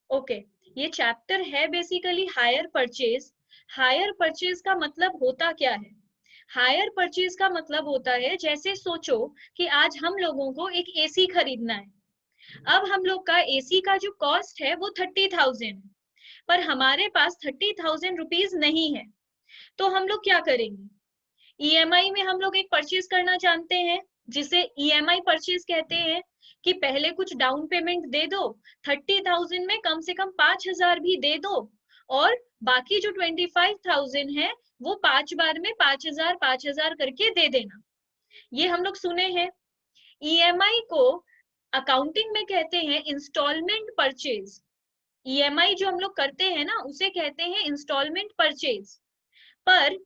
Okay, ये chapter है basically hire purchase. Hire purchase का मतलब होता क्या है? हायर परचेज का मतलब होता है, जैसे सोचो कि आज हम लोगों को एक एसी खरीदना है। अब हम लोग का एसी का जो कॉस्ट है वो 30,000 है, पर हमारे पास 30,000 रुपीज नहीं है। तो हम लोग क्या करेंगे? ईएमआई में हम लोग एक परचेज करना जानते हैं, जिसे ईएमआई परचेज कहते हैं, कि पहले कुछ डाउन पेमेंट दे दो, 30,000 में कम से कम 5,000 भी दे दो, और बाकी जो 25,000 है वो 5 बार में 5,000 5,000 करके दे देना। ये हम लोग सुने हैं। ईएमआई को अकाउंटिंग में कहते हैं इंस्टॉलमेंट परचेज। ईएमआई जो हम लोग करते हैं ना, उसे कहते हैं इंस्टॉलमेंट परचेज। पर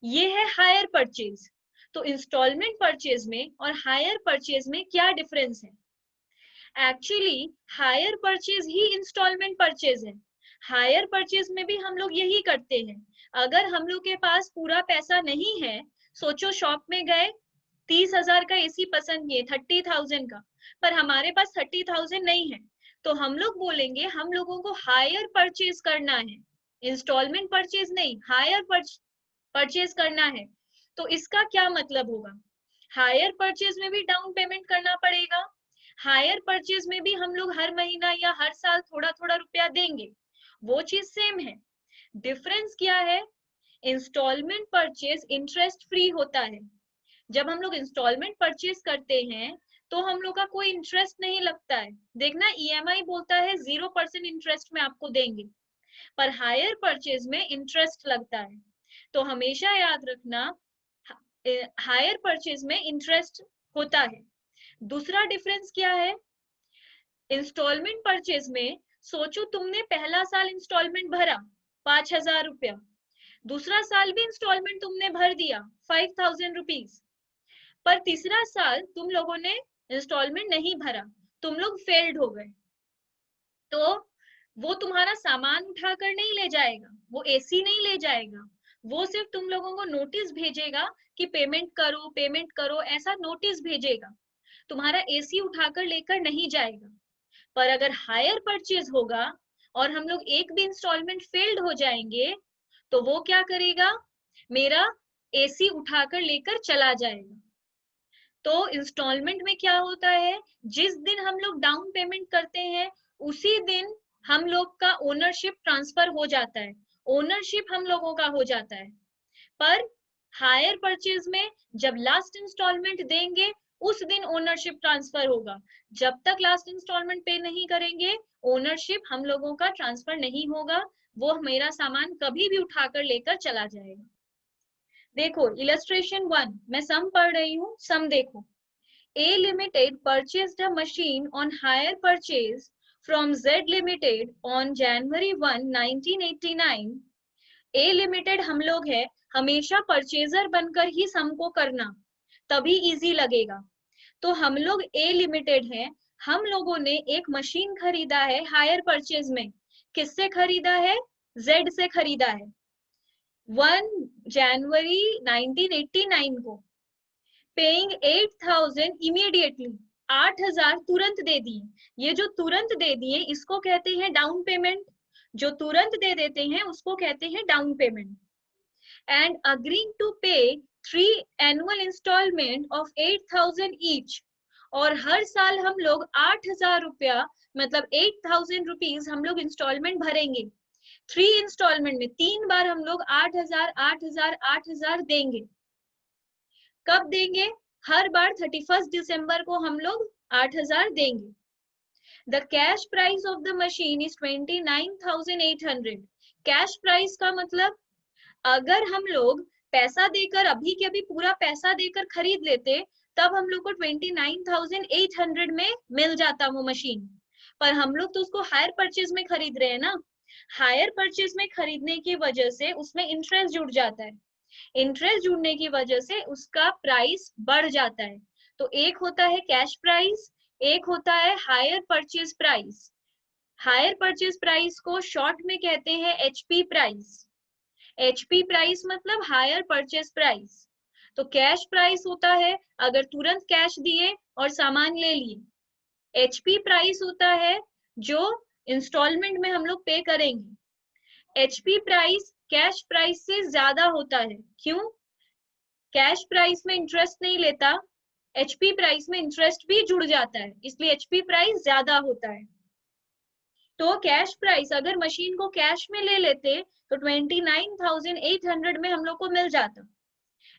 ये है हायर परचेज। तो इंस्टॉलमेंट परचेज में और हायर परचेज में क्या डिफरेंस है? एक्चुअली हायर परचेज ही इंस्टॉलमेंट परचेज है। हायर परचेज में भी हम लोग यही करते हैं। अगर हम लोग के पास पूरा पैसा नहीं है, सोचो शॉप में गए, 30,000 का एसी पसंद किए, 30,000 का, पर हमारे पास 30,000 नहीं है, तो हम लोग बोलेंगे हम लोगों को हायर परचेज करना है, इंस्टॉलमेंट परचेज नहीं, हायर परचेज करना है। तो इसका क्या मतलब होगा? हायर परचेज में भी डाउन पेमेंट करना पड़ेगा, हायर परचेज में भी हम लोग हर महीना या हर साल थोड़ा थोड़ा रुपया देंगे, वो चीज सेम है। डिफरेंस क्या है? इंस्टॉलमेंट परचेज इंटरेस्ट फ्री होता है। जब हम लोग इंस्टॉलमेंट परचेज करते हैं तो हम लोग का कोई इंटरेस्ट नहीं लगता है। देखना, ईएमआई बोलता है 0% इंटरेस्ट में आपको देंगे, पर हायर परचेज में इंटरेस्ट लगता है। तो हमेशा याद रखना, हायर परचेज में इंटरेस्ट होता है। दूसरा डिफरेंस क्या है? इंस्टॉलमेंट परचेज में सोचो तुमने पहला साल इंस्टॉलमेंट भरा 5,000 रुपया, दूसरा साल भी इंस्टॉलमेंट तुमने भर दिया 5,000 रुपीज, पर तीसरा साल तुम लोगों ने इंस्टॉलमेंट नहीं भरा, तुम लोग फेल्ड हो गए। तो वो तुम्हारा सामान उठाकर नहीं ले जाएगा, वो एसी नहीं ले जाएगा, वो सिर्फ तुम लोगों को नोटिस भेजेगा कि पेमेंट करो, ऐसा नोटिस भेजेगा, तुम्हारा एसी उठाकर लेकर नहीं जाएगा। पर अगर हायर परचेज होगा और हम लोग एक भी इंस्टॉलमेंट फेल्ड हो जाएंगे, तो वो क्या करेगा? मेरा एसी उठाकर लेकर चला जाएगा। तो इंस्टॉलमेंट में क्या होता है, जिस दिन हम लोग डाउन पेमेंट करते हैं उसी दिन हम लोग का ओनरशिप ट्रांसफर हो जाता है, ओनरशिप हम लोगों का हो जाता है। पर हायर परचेज में जब लास्ट इंस्टॉलमेंट देंगे उस दिन ओनरशिप ट्रांसफर होगा। जब तक लास्ट इंस्टॉलमेंट पे नहीं करेंगे, ओनरशिप हम लोगों का ट्रांसफर नहीं होगा, वो मेरा सामान कभी भी उठाकर लेकर चला जाएगा। देखो इलस्ट्रेशन 1, मैं सम पढ़ रही हूँ, सम देखो। A Limited purchased a machine on hire purchase from Z Limited on January 1, 1989. A Limited हम लोग है, हमेशा परचेजर बनकर ही सम को करना, तभी इजी लगेगा। तो हम लोग A Limited है, हम लोगों ने एक मशीन खरीदा है हायर परचेज में। किससे खरीदा है? Z से खरीदा है, 1 जनवरी 1989 को। पेइंग 8,000 इमीडिएटली, 8,000 तुरंत दे दिए। ये जो तुरंत दे दिए इसको कहते हैं डाउन पेमेंट, जो तुरंत दे देते हैं उसको कहते हैं down payment. And agreeing to pay 3 annual instalment of 8,000 each, और हर साल हम लोग 8,000 रुपया, मतलब 8,000 रुपीज हम लोग इंस्टॉलमेंट भरेंगे। 3 इंस्टॉलमेंट में 3 बार हम लोग 8,000 8,000 8,000 देंगे। कब देंगे? हर बार 31 दिसंबर को हम लोग 8,000 देंगे। The cash price of the machine is 29,800। Cash price का मतलब, अगर हम लोग पैसा देकर अभी के अभी पूरा पैसा देकर खरीद लेते, तब हम लोग को 29,800 में मिल जाता वो मशीन, पर हम लोग तो उसको हायर परचेज में खरीद रहे हैं ना। हायर परचेज में खरीदने की वजह से उसमें इंटरेस्ट जुड़ जाता है, इंटरेस्ट जुड़ने की वजह से उसका प्राइस बढ़ जाता है। तो एक होता है कैश प्राइस, एक होता है hire purchase price. Hire purchase price को शॉर्ट में कहते हैं एचपी प्राइस। एचपी प्राइस मतलब हायर परचेज प्राइस। तो कैश प्राइस होता है अगर तुरंत कैश दिए और सामान ले लिए। एचपी प्राइस होता है जो इंस्टॉलमेंट में हम लोग पे करेंगे। एचपी प्राइस कैश प्राइस से ज्यादा होता है। क्यों? कैश प्राइस में इंटरेस्ट नहीं लेता, एचपी प्राइस में इंटरेस्ट भी जुड़ जाता है, इसलिए एचपी प्राइस ज्यादा होता है। तो कैश प्राइस अगर मशीन को कैश में ले लेते तो 29,800 में हम लोग को मिल जाता।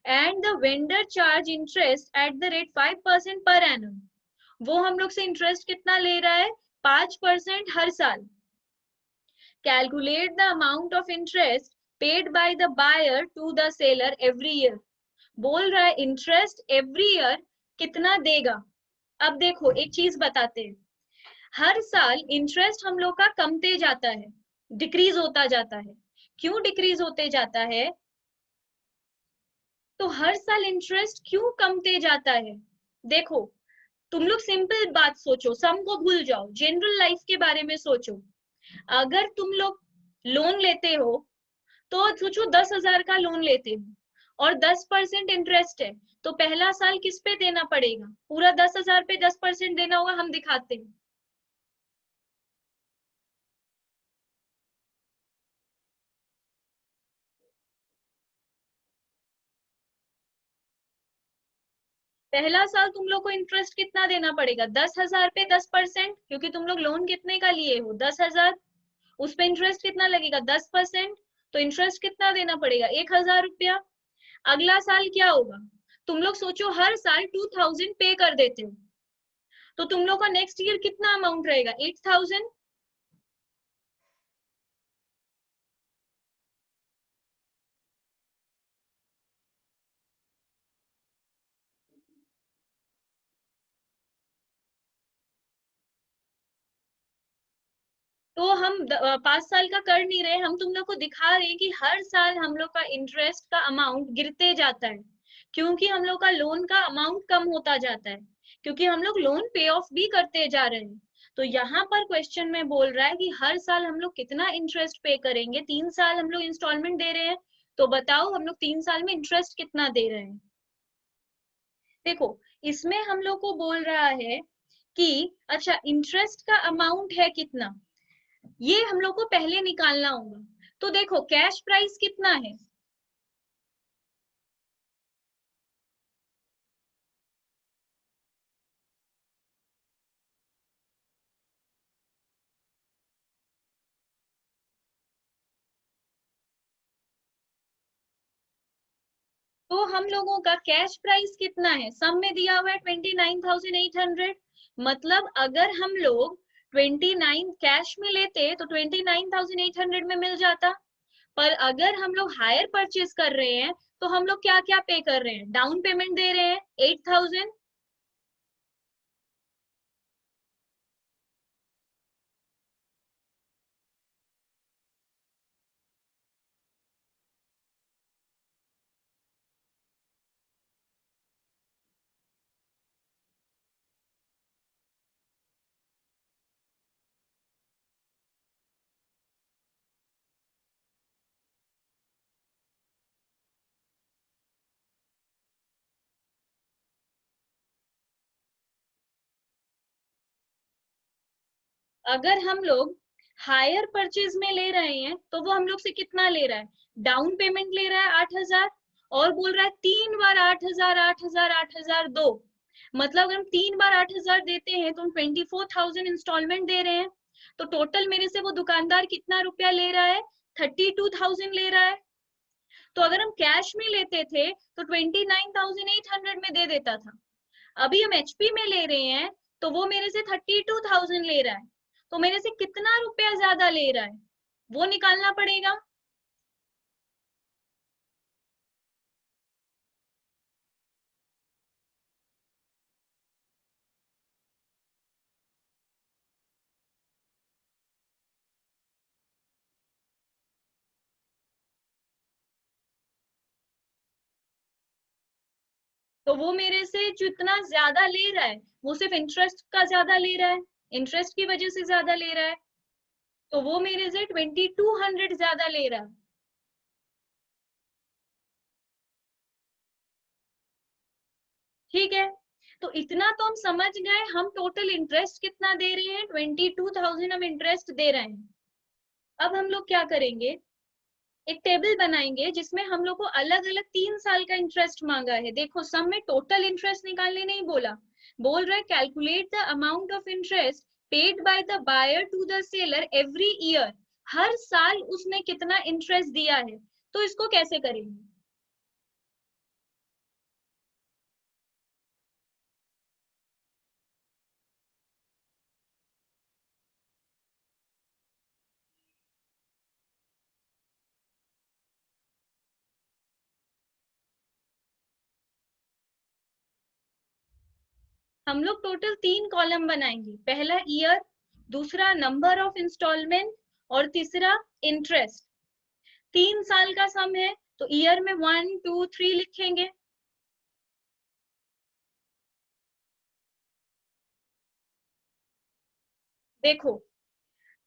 And the vendor charge interest at the rate 5% per annum. वो हम लोग से इंटरेस्ट कितना ले रहा है? 5% हर साल। Calculate the amount of interest paid by the buyer to the seller every year. बोल रहा है इंटरेस्ट एवरी ईयर कितना देगा। अब देखो एक चीज बताते हैं, हर साल इंटरेस्ट हम लोग का कमते जाता है, डिक्रीज होता जाता है। क्यों डिक्रीज होते जाता है? तो हर साल इंटरेस्ट क्यों कमते जाता है? देखो तुम लोग सिंपल बात सोचो, सम को भूल जाओ, जनरल लाइफ के बारे में सोचो। अगर तुम लोग लोन लेते हो तो सोचो 10,000 का लोन लेते हो और 10% इंटरेस्ट है, तो पहला साल किस पे देना पड़ेगा? पूरा 10,000 पे 10% देना होगा। हम दिखाते हैं। पहला साल तुम लोग को इंटरेस्ट कितना देना पड़ेगा? 10,000 पे 10%, क्योंकि तुम लोग लोन कितने का लिए हो? 10,000। उस पे इंटरेस्ट कितना लगेगा? 10%। तो इंटरेस्ट कितना देना पड़ेगा? 1,000 रुपया। अगला साल क्या होगा? तुम लोग सोचो हर साल 2,000 पे कर देते हो, तो तुम लोग का नेक्स्ट ईयर कितना अमाउंट रहेगा? 8,000। तो हम 5 साल का कर नहीं रहे, हम तुम लोग को दिखा रहे हैं कि हर साल हम लोग का इंटरेस्ट का अमाउंट गिरते जाता है, क्योंकि हम लोग का लोन का अमाउंट कम होता जाता है, क्योंकि हम लोग लोन पे ऑफ भी करते जा रहे हैं। तो यहाँ पर क्वेश्चन में बोल रहा है कि हर साल हम लोग कितना इंटरेस्ट पे करेंगे। 3 साल हम लोग इंस्टॉलमेंट दे रहे हैं, तो बताओ हम लोग 3 साल में इंटरेस्ट कितना दे रहे हैं। देखो इसमें हम लोग को बोल रहा है कि अच्छा इंटरेस्ट का अमाउंट है कितना, ये हम लोग को पहले निकालना होगा। तो देखो कैश प्राइस कितना है? तो हम लोगों का कैश प्राइस कितना है? सम में दिया हुआ है 29,800। मतलब अगर हम लोग 29 कैश में लेते तो 29,800 में मिल जाता। पर अगर हम लोग हायर परचेज कर रहे हैं तो हम लोग क्या क्या पे कर रहे हैं? डाउन पेमेंट दे रहे हैं 8,000। अगर हम लोग हायर परचेज में ले रहे हैं तो वो हम लोग से कितना ले रहा है? डाउन पेमेंट ले रहा है 8,000, और बोल रहा है 3 बार 8,000 8,000 8,000 दो। मतलब अगर हम 3 बार 8,000 देते हैं तो हम 24,000 इंस्टॉलमेंट दे रहे हैं। तो टोटल मेरे से वो दुकानदार कितना रुपया ले रहा है? 32,000 ले रहा है। तो अगर हम कैश में लेते थे तो 29,800 में दे देता था। अभी हम एचपी में ले रहे हैं तो वो मेरे से 32,000 ले रहा है, तो मेरे से कितना रुपया ज्यादा ले रहा है वो निकालना पड़ेगा। तो वो मेरे से जितना ज्यादा ले रहा है वो सिर्फ इंटरेस्ट का ज्यादा ले रहा है, इंटरेस्ट की वजह से ज्यादा ले रहा है। तो वो मेरे से 2,200 ज्यादा ले रहा है। ठीक है, तो इतना तो हम समझ गए, हम टोटल इंटरेस्ट कितना दे रहे हैं, 22,000 हम इंटरेस्ट दे रहे हैं। अब हम लोग क्या करेंगे, एक टेबल बनाएंगे जिसमें हम लोग को अलग अलग 3 साल का इंटरेस्ट मांगा है। देखो सम में टोटल इंटरेस्ट निकालने नहीं बोला, बोल रहा है calculate the amount of interest paid by the buyer to the seller every year. हर साल उसने कितना इंटरेस्ट दिया है, तो इसको कैसे करेंगे। हम लोग टोटल 3 कॉलम बनाएंगे, पहला ईयर, दूसरा नंबर ऑफ इंस्टॉलमेंट, और तीसरा इंटरेस्ट। 3 साल का सम है तो ईयर में 1 2 3 लिखेंगे। देखो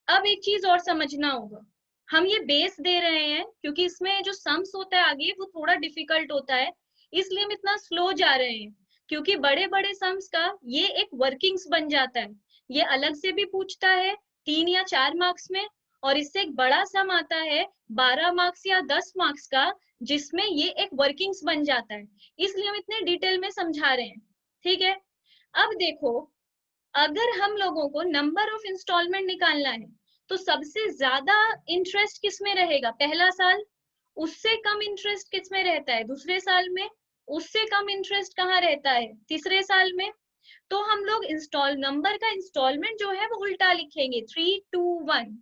अब एक चीज और समझना होगा, हम ये बेस दे रहे हैं क्योंकि इसमें जो सम्स होता है आगे वो थोड़ा डिफिकल्ट होता है, इसलिए हम इतना स्लो जा रहे हैं, क्योंकि बड़े बड़े सम्स का ये एक वर्किंग्स बन जाता है। ये अलग से भी पूछता है 3 या 4 मार्क्स में, और इससे एक बड़ा सम आता है 12 मार्क्स या 10 मार्क्स का, जिसमें ये एक वर्किंग्स बन जाता है, इसलिए हम इतने डिटेल में समझा रहे हैं। ठीक है, अब देखो अगर हम लोगों को नंबर ऑफ इंस्टॉलमेंट निकालना है तो सबसे ज्यादा इंटरेस्ट किस में रहेगा, पहला साल। उससे कम इंटरेस्ट किस में रहता है, दूसरे साल में। उससे कम इंटरेस्ट कहाँ रहता है, तीसरे साल में। तो हम लोग इंस्टॉल नंबर का इंस्टॉलमेंट जो है वो उल्टा लिखेंगे, 3 2 1।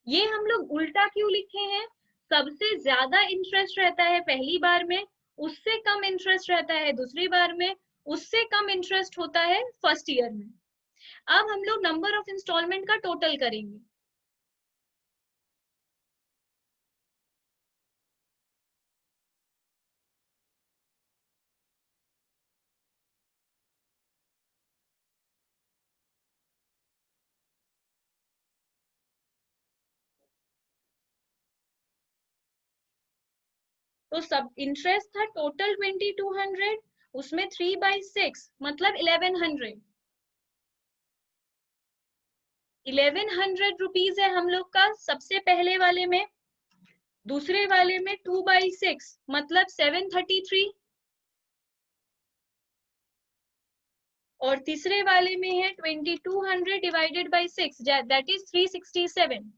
ये हम लोग उल्टा क्यों लिखे हैं, सबसे ज्यादा इंटरेस्ट रहता है पहली बार में, उससे कम इंटरेस्ट रहता है दूसरी बार में, उससे कम इंटरेस्ट होता है फर्स्ट ईयर में। अब हम लोग नंबर ऑफ इंस्टॉलमेंट का टोटल करेंगे। तो सब इंटरेस्ट था टोटल 2200, उसमें 3/6 मतलब 1100। 1100 रुपीज है हम लोग का सबसे पहले वाले में, दूसरे वाले में 2/6 मतलब 733, और तीसरे वाले में है 2200 डिवाइडेड बाई 6 दैट इज 367।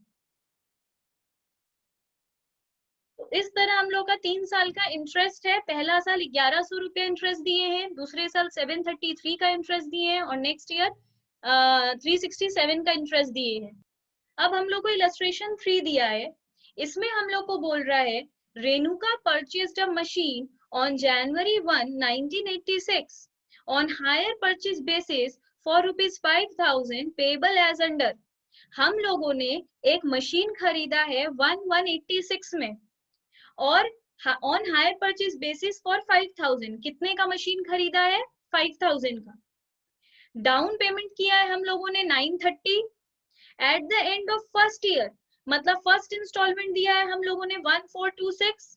तो इस तरह हम लोग का 3 साल का इंटरेस्ट है, पहला साल 1100 रुपया इंटरेस्ट दिए हैं, दूसरे साल 733 का इंटरेस्ट दिए हैं, और नेक्स्ट ईयर 367 का इंटरेस्ट दिए हैं। अब हम लोग को इलस्ट्रेशन 3 दिया है, इसमें हम लोग को बोल रहा है Renuka purchased a machine on January 1 1986 on hire purchase basis for ₹5,000 payable as under। हम लोगों ने एक मशीन खरीदा है 1/186 में, और on hire purchase basis for 5,000, कितने का मशीन खरीदा है, 5,000 का। डाउन पेमेंट किया है हम लोगों ने 930। At the end of first year मतलब फर्स्ट इंस्टॉलमेंट दिया है हम लोगों ने 1426,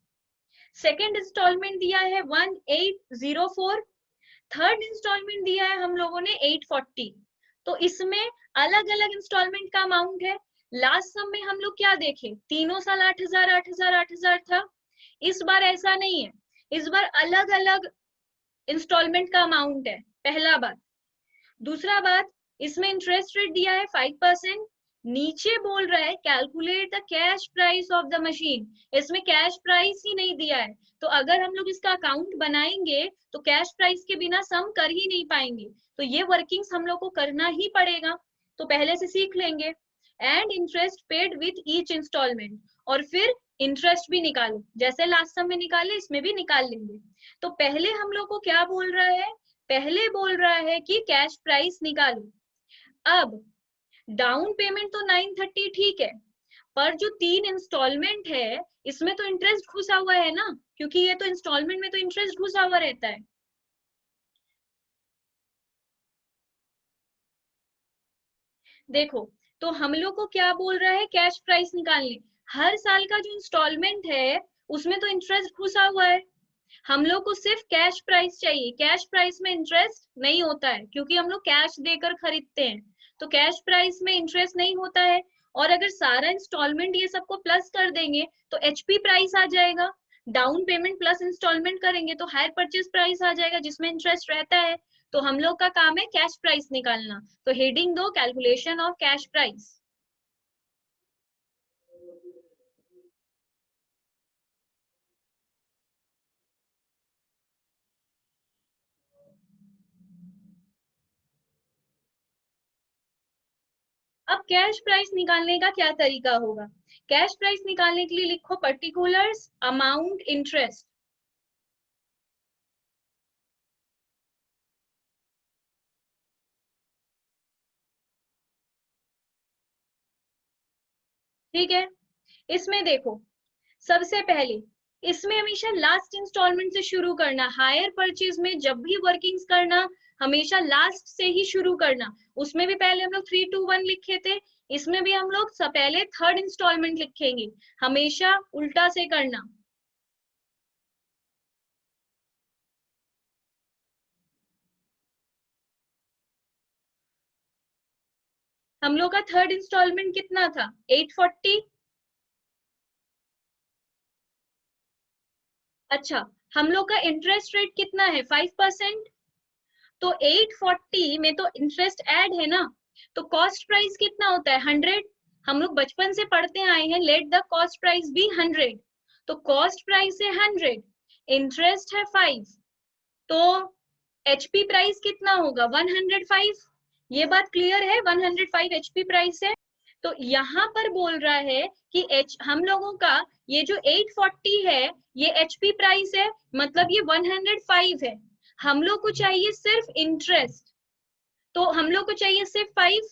सेकेंड इंस्टॉलमेंट दिया है 1804, थर्ड इंस्टॉलमेंट दिया है हम लोगों ने 840। तो इसमें अलग अलग इंस्टॉलमेंट का अमाउंट है। लास्ट सम में हम लोग क्या देखे, तीनों साल 8,000 8,000 8,000 था, इस बार ऐसा नहीं है, इस बार अलग अलग इंस्टॉलमेंट का अमाउंट है, पहला बात। दूसरा बात, इसमें इंटरेस्ट रेट दिया है 5%, नीचे बोल रहा है calculate the cash price of the machine, इसमें कैश प्राइस ही नहीं दिया है, तो अगर हम लोग इसका अकाउंट बनाएंगे तो कैश प्राइस के बिना सम कर ही नहीं पाएंगे, तो ये वर्किंग्स हम लोग को करना ही पड़ेगा, तो पहले से सीख लेंगे। And interest paid with each instalment, और फिर इंटरेस्ट भी निकालो, जैसे लास्ट सम में निकाले इसमें भी निकाल लेंगे। तो पहले हम लोग को क्या बोल रहा है, पहले बोल रहा है कि कैश प्राइस निकालो। अब डाउन पेमेंट तो 930 ठीक है, पर जो 3 इंस्टॉलमेंट है इसमें तो इंटरेस्ट घुसा हुआ है ना, क्योंकि ये तो इंस्टॉलमेंट में तो इंटरेस्ट घुसा हुआ रहता है। देखो तो हम लोग को क्या बोल रहा है, कैश प्राइस निकालने, हर साल का जो इंस्टॉलमेंट है उसमें तो इंटरेस्ट घुसा हुआ है। हम लोग को सिर्फ कैश प्राइस चाहिए, कैश प्राइस में इंटरेस्ट नहीं होता है क्योंकि हम लोग कैश देकर खरीदते हैं, तो कैश प्राइस में इंटरेस्ट नहीं होता है। और अगर सारा इंस्टॉलमेंट ये सबको प्लस कर देंगे तो एचपी प्राइस आ जाएगा। डाउन पेमेंट प्लस इंस्टॉलमेंट करेंगे तो हायर परचेज प्राइस आ जाएगा जिसमें इंटरेस्ट रहता है। तो हम लोग का काम है कैश प्राइस निकालना, तो हेडिंग दो कैलकुलेशन ऑफ कैश प्राइस। अब कैश प्राइस निकालने का क्या तरीका होगा? कैश प्राइस निकालने के लिए लिखो पर्टिकुलर्स अमाउंट इंटरेस्ट। ठीक है, इसमें देखो, सबसे पहले इसमें हमेशा लास्ट इंस्टॉलमेंट से शुरू करना। हायर परचेज में जब भी वर्किंग्स करना हमेशा लास्ट से ही शुरू करना। उसमें भी पहले हम लोग 3, 2, 1 लिखे थे, इसमें भी हम लोग पहले थर्ड इंस्टॉलमेंट लिखेंगे, हमेशा उल्टा से करना। हम लोग का थर्ड इंस्टॉलमेंट कितना था? 840। अच्छा, हम लोग का इंटरेस्ट रेट कितना है? 5%। तो 840 में तो इंटरेस्ट ऐड है ना, तो कॉस्ट प्राइस कितना होता है? 100। हम लोग बचपन से पढ़ते आए हैं, let the cost price be 100। तो कॉस्ट प्राइस है 100, इंटरेस्ट है 5, तो एचपी प्राइस कितना होगा? 105। ये बात क्लियर है, 105 एचपी प्राइस है। तो यहाँ पर बोल रहा है कि हम लोगों का ये जो 840 है ये एचपी प्राइस है, मतलब ये 105 है। हम लोग को चाहिए सिर्फ इंटरेस्ट, तो हम लोग को चाहिए सिर्फ 5।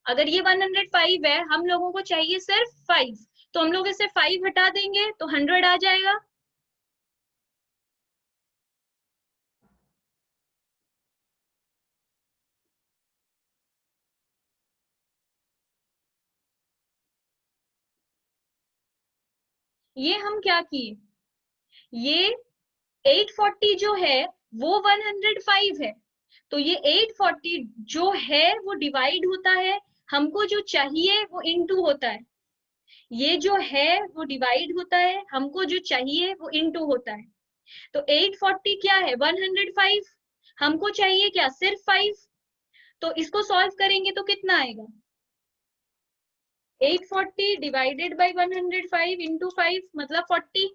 अगर ये 105 है, हम लोगों को चाहिए सिर्फ 5, तो हम लोग इसे 5 हटा देंगे तो 100 आ जाएगा। ये हम क्या किए, ये 840 जो है वो 105 है, तो ये 840 जो है वो डिवाइड होता है, हमको जो चाहिए वो इनटू होता है। ये जो है वो डिवाइड होता है, हमको जो चाहिए वो इनटू होता है। तो 840 क्या है? 105। हमको चाहिए क्या? सिर्फ 5। तो इसको सॉल्व करेंगे तो कितना आएगा? 840 डिवाइडेड बाई 105 इंटू 5 मतलब 40।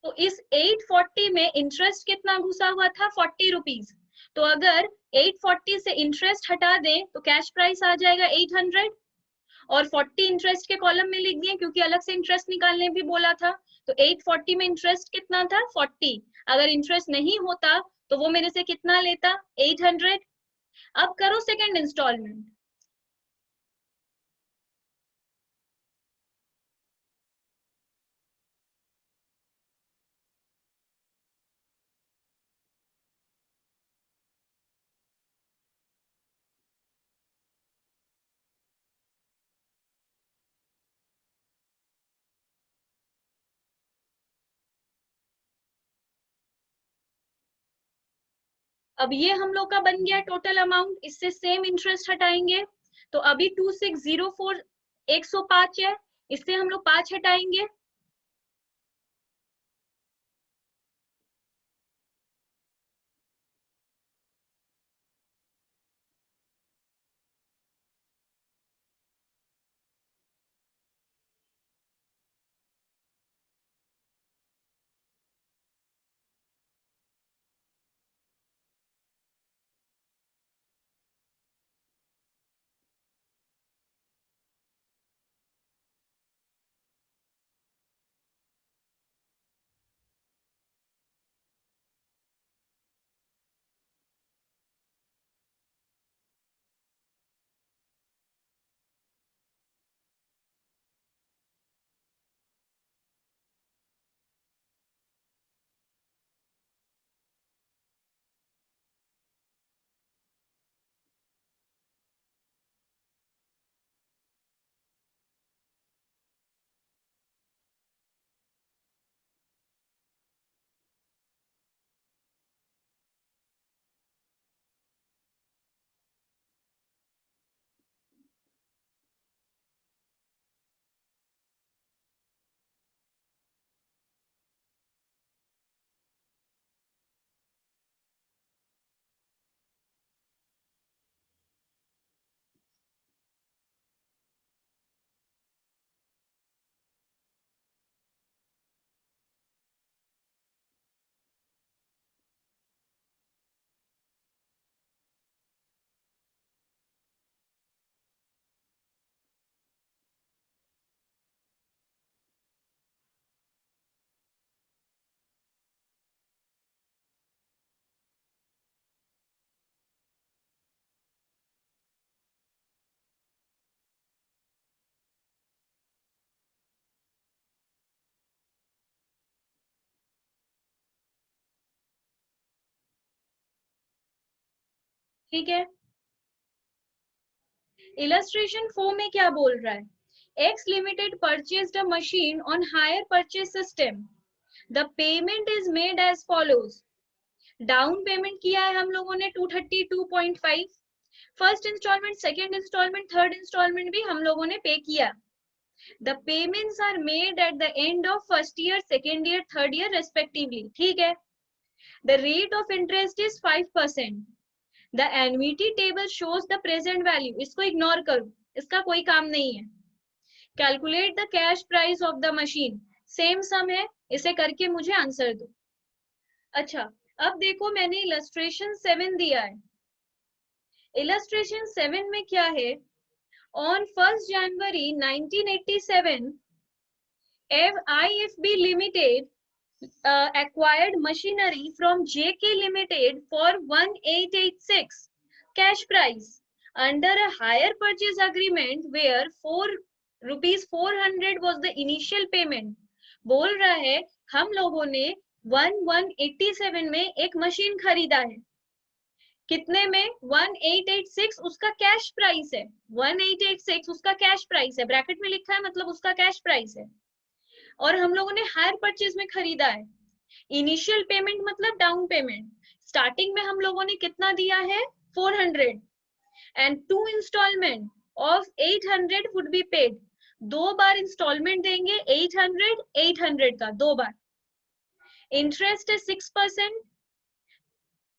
तो इस 840 में इंटरेस्ट कितना घुसा हुआ था? 40 रुपीज। तो अगर 840 से इंटरेस्ट हटा दें तो कैश प्राइस आ जाएगा 800, और 40 इंटरेस्ट के कॉलम में लिख दिए क्योंकि अलग से इंटरेस्ट निकालने भी बोला था। तो 840 में इंटरेस्ट कितना था? 40। अगर इंटरेस्ट नहीं होता तो वो मेरे से कितना लेता? 800। अब करो सेकंड इंस्टॉलमेंट। अब ये हम लोग का बन गया टोटल अमाउंट, इससे सेम इंटरेस्ट हटाएंगे। तो अभी 2604 105 है, इससे हम लोग 5 हटाएंगे। ठीक है। इलस्ट्रेशन 4 में क्या बोल रहा है? X Limited purchased a machine on hire purchase system. The payment is made as follows. Down payment किया है हम लोगों ने 232.5, first instalment, second instalment, third instalment भी हम लोगों ने पे किया. The payments are made at the end of first year, second year, third year respectively. ठीक है. The rate of interest is 5%. The annuity table shows the present value. इसको ignore करो, इसका कोई काम नहीं है. Calculate the cash price of the machine. Same sum है, इसे करके मुझे आंसर दो. अच्छा, अब देखो मैंने इलस्ट्रेशन 7 दिया है. इलस्ट्रेशन 7 में क्या है? On 1st January 1987, IFB Limited acquired machinery from JK Limited for 1886 cash price under a hire purchase agreement where ₹400 was the initial payment. बोल रहा है हम लोगों ने 1187 में एक मशीन खरीदा है. कितने में? 1886 उसका कैश प्राइस है. 1886 उसका कैश प्राइस है, ब्रैकेट में लिखा है, मतलब उसका कैश प्राइस है. और हम लोगों ने हायर परचेज में खरीदा है. इनिशियल पेमेंट मतलब डाउन पेमेंट. स्टार्टिंग में हम लोगों ने कितना दिया है? 400 and 2 instalment of 800 would be paid. 2 बार इंस्टॉलमेंट देंगे 800 का, 2 बार. इंटरेस्ट है 6%.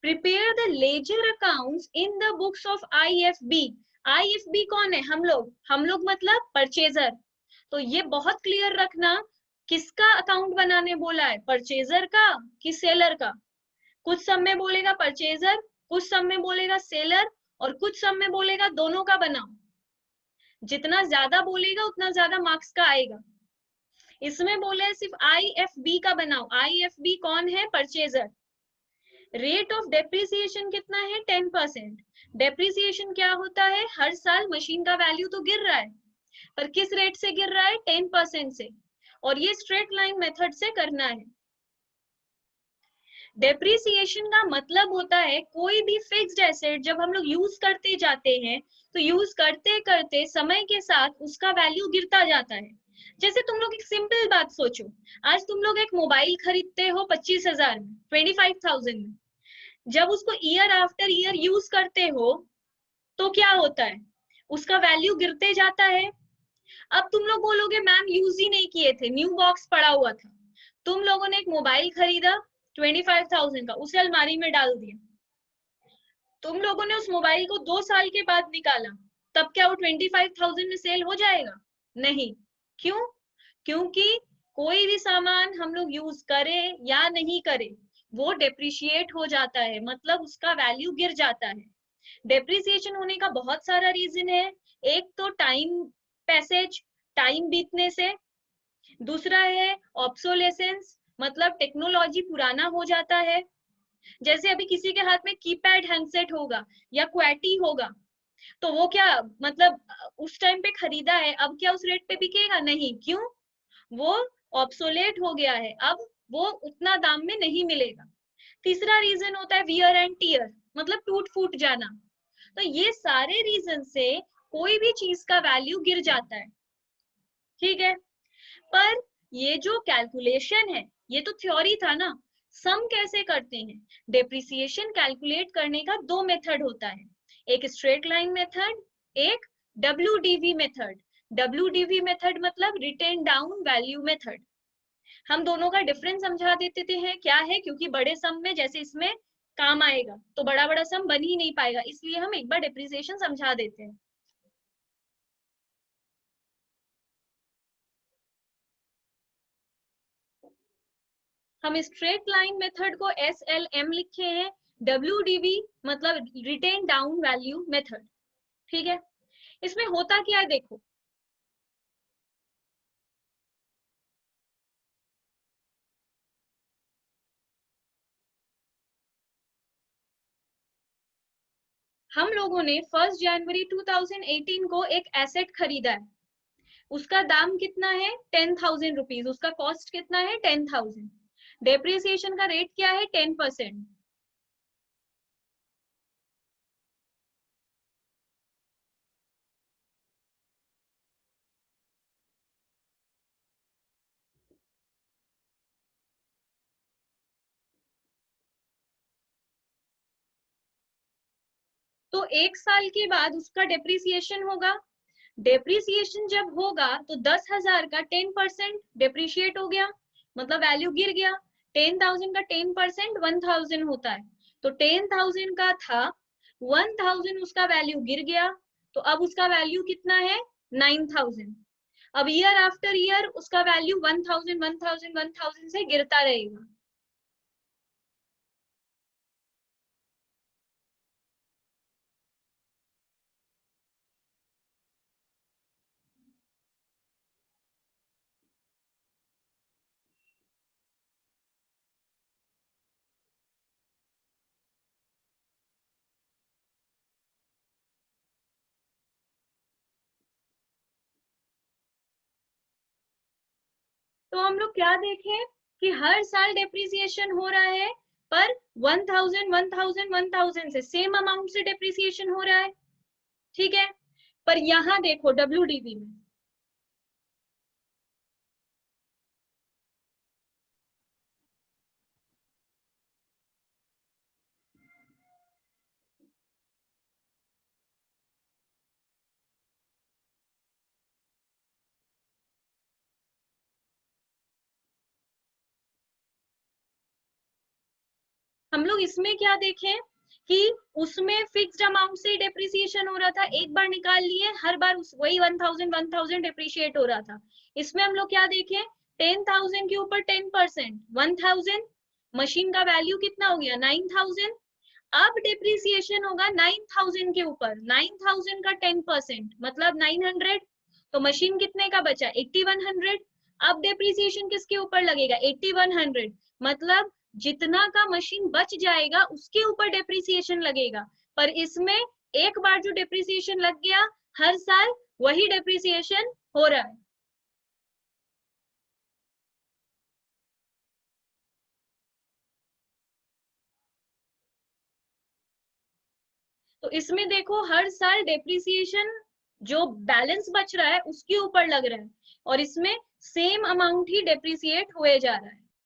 Prepare the ledger accounts in the books of IFB. IFB कौन है? हम लोग मतलब परचेजर. तो ये बहुत क्लियर रखना, किसका अकाउंट बनाने बोला है? परचेजर का कि सेलर का? कुछ सब में बोलेगा परचेजर, कुछ सब में बोलेगा सेलर, और कुछ सब में बोलेगा दोनों का बनाओ. जितना ज्यादा बोलेगा उतना ज्यादा मार्क्स का आएगा. इसमें बोले है सिर्फ IFB का बनाओ. IFB कौन है? परचेजर. रेट ऑफ डेप्रिसिएशन कितना है? 10%. डेप्रिसिएशन क्या होता है? हर साल मशीन का वैल्यू तो गिर रहा है, पर किस रेट से गिर रहा है? 10% से. और ये स्ट्रेट लाइन मेथड से करना है. डेप्रिसिएशन का मतलब होता है कोई भी फिक्स्ड एसेट जब हम लोग यूज करते जाते हैं तो यूज करते करते समय के साथ उसका वैल्यू गिरता जाता है. जैसे तुम लोग एक सिंपल बात सोचो, आज तुम लोग एक मोबाइल खरीदते हो 25,000 में, 25,000 में. जब उसको ईयर आफ्टर ईयर यूज करते हो तो क्या होता है? उसका वैल्यू गिरते जाता है. अब तुम लोग बोलोगे मैम यूज ही नहीं किए थे, न्यू बॉक्स पड़ा हुआ था. तुम लोगों ने एक मोबाइल खरीदा 25,000 का, उसे अलमारी में डाल दिया. तुम लोगों ने उस मोबाइल को 2 साल के बाद निकाला, तब क्या वो 25,000 में सेल हो जाएगा? नहीं. क्यों? क्योंकि कोई भी सामान हम लोग यूज करें या नहीं करें, वो डेप्रिशिएट हो जाता है, मतलब उसका वैल्यू गिर जाता है. डेप्रिसिएशन होने का बहुत सारा रीजन है. एक तो टाइम पैसेज, टाइम बीतने से. दूसरा है ऑब्सोलेसेंस, मतलब टेक्नोलॉजी पुराना हो जाता है. जैसे अभी किसी के हाथ में कीपैड हैंडसेट होगा या क्वैटी होगा, तो वो क्या मतलब उस टाइम पे खरीदा है, अब क्या उस रेट पे बिकेगा? नहीं. क्यों? वो ऑब्सोलेट हो गया है, अब वो उतना दाम में नहीं मिलेगा. तीसरा रीजन होता है वियर एंड टियर, मतलब टूट फूट जाना. तो ये सारे रीजन से कोई भी चीज का वैल्यू गिर जाता है. ठीक है. पर ये जो कैलकुलेशन है ये तो थ्योरी था ना. सम कैसे करते हैं? डेप्रिसिएशन कैलकुलेट करने का 2 मेथड होता है. एक स्ट्रेट लाइन मेथड, एक WDV मेथड. WDV मेथड मतलब रिटेन डाउन वैल्यू मेथड. हम दोनों का डिफरेंस समझा देते हैं. क्या है? क्योंकि बड़े सम में जैसे इसमें काम आएगा तो बड़ा बड़ा सम बन ही नहीं पाएगा, इसलिए हम एक बार डेप्रिसिएशन समझा देते हैं. हम स्ट्रेट लाइन मेथड को SLM लिखे हैं. WDV मतलब रिटेन डाउन वैल्यू मेथड. ठीक है. इसमें होता क्या है देखो. हम लोगों ने 1 जनवरी 2018 को एक एसेट खरीदा है. उसका दाम कितना है? 10,000 रुपीज. उसका कॉस्ट कितना है? 10,000. डेप्रिसिएशन का रेट क्या है? 10%. तो 1 साल के बाद उसका डेप्रिसिएशन होगा। डेप्रिसिएशन जब होगा तो 10,000 का 10% डेप्रिशिएट हो गया, मतलब वैल्यू गिर गया। 10,000 का 10% 1,000 होता है। तो 10,000 का था, 1,000 उसका वैल्यू गिर गया, तो अब उसका वैल्यू कितना है? 9,000। अब ईयर आफ्टर ईयर उसका वैल्यू 1,000 1,000 1,000 से गिरता रहेगा। तो हम लोग क्या देखें कि हर साल डेप्रिसिएशन हो रहा है, पर 1,000 1,000 1,000 से सेम अमाउंट से डेप्रिसिएशन हो रहा है। ठीक है, पर यहां देखो WDV में हम लोग इसमें क्या देखें कि उसमें फिक्स्ड अमाउंट से डेप्रिसिएशन हो रहा था, एक बार निकाल लिए, हर बार वही 1,000 1,000 डेप्रिशिएट हो रहा था। इसमें हम लोग क्या देखें, 10,000 के ऊपर 10% 1,000, मशीन का वैल्यू कितना हो गया? 9,000। अब डेप्रिसिएशन होगा 9,000 के ऊपर, 9,000 का 10% मतलब 900। तो मशीन कितने का बचा? 8,100। अब डेप्रिसिएशन किसके ऊपर लगेगा? 8,100, मतलब जितना का मशीन बच जाएगा उसके ऊपर डेप्रिसिएशन लगेगा। पर इसमें एक बार जो डेप्रिसिएशन लग गया, हर साल वही डेप्रिसिएशन हो रहा है। तो इसमें देखो हर साल डेप्रिसिएशन जो बैलेंस बच रहा है उसके ऊपर लग रहा है, और इसमें सेम अमाउंट ही डेप्रिसिएट हुए जा रहा है।